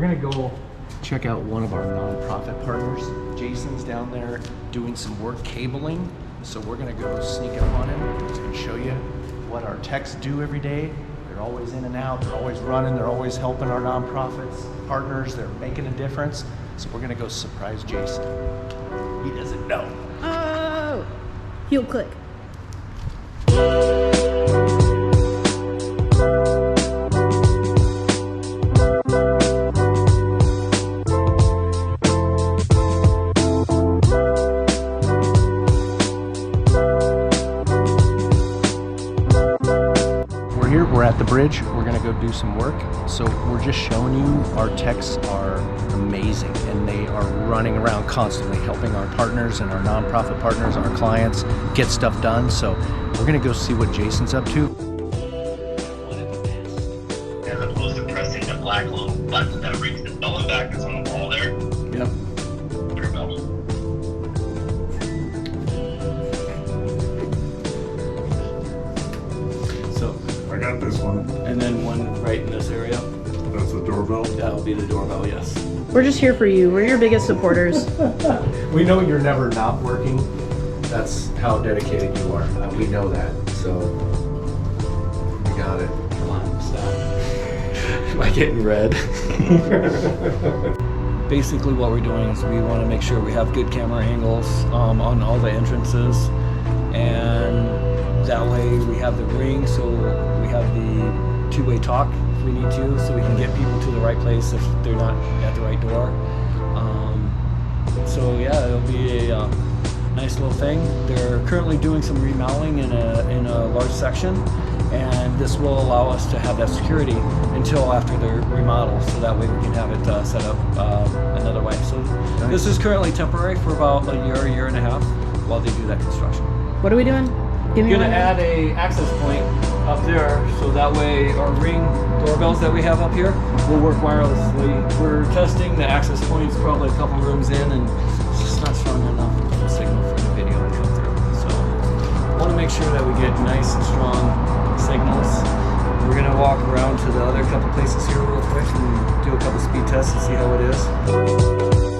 We're gonna go check out one of our nonprofit partners. Jason's down there doing some work cabling. So we're gonna go sneak up on him and show you what our techs do every day. They're always in and out, they're always running, they're always helping our nonprofits, partners, they're making a difference. So we're gonna go surprise Jason. He doesn't know. Oh, heel click. We're at the bridge. We're gonna go do some work. So we're just showing you our techs are amazing and they are running around constantly helping our partners and our nonprofit partners, our clients get stuff done. So we're gonna go see what Jason's up to. As opposed to pressing the black little button that rings the bell back that's on the wall there. Yep. Doorbell. So I got this one. and then one right in this area. That's the doorbell. That'll be the doorbell, yes. We're just here for you. We're your biggest supporters. We know you're never not working. That's how dedicated you are. We know that. So you got it. Come on, stop. Am I getting red? Basically what we're doing is we want to make sure we have good camera angles on all the entrances, and that way we have the ring, so we have the two-way talk if we need to, so we can get people to the right place if they're not at the right door. So yeah, it'll be a nice little thing. They're currently doing some remodeling in a large section, and this will allow us to have that security until after they're remodeled, so that way we can have it set up another way. So this is currently temporary for about a year and a half while they do that construction. What are we doing? Give me We're gonna one. add a access point up there, so that way our Ring doorbells that we have up here will work wirelessly. We're testing the access points probably a couple rooms in, and it's just not strong enough signal for the video to come through. So I want to make sure that we get nice and strong signals. We're gonna walk around to the other couple places here real quick and do a couple speed tests and see how it is.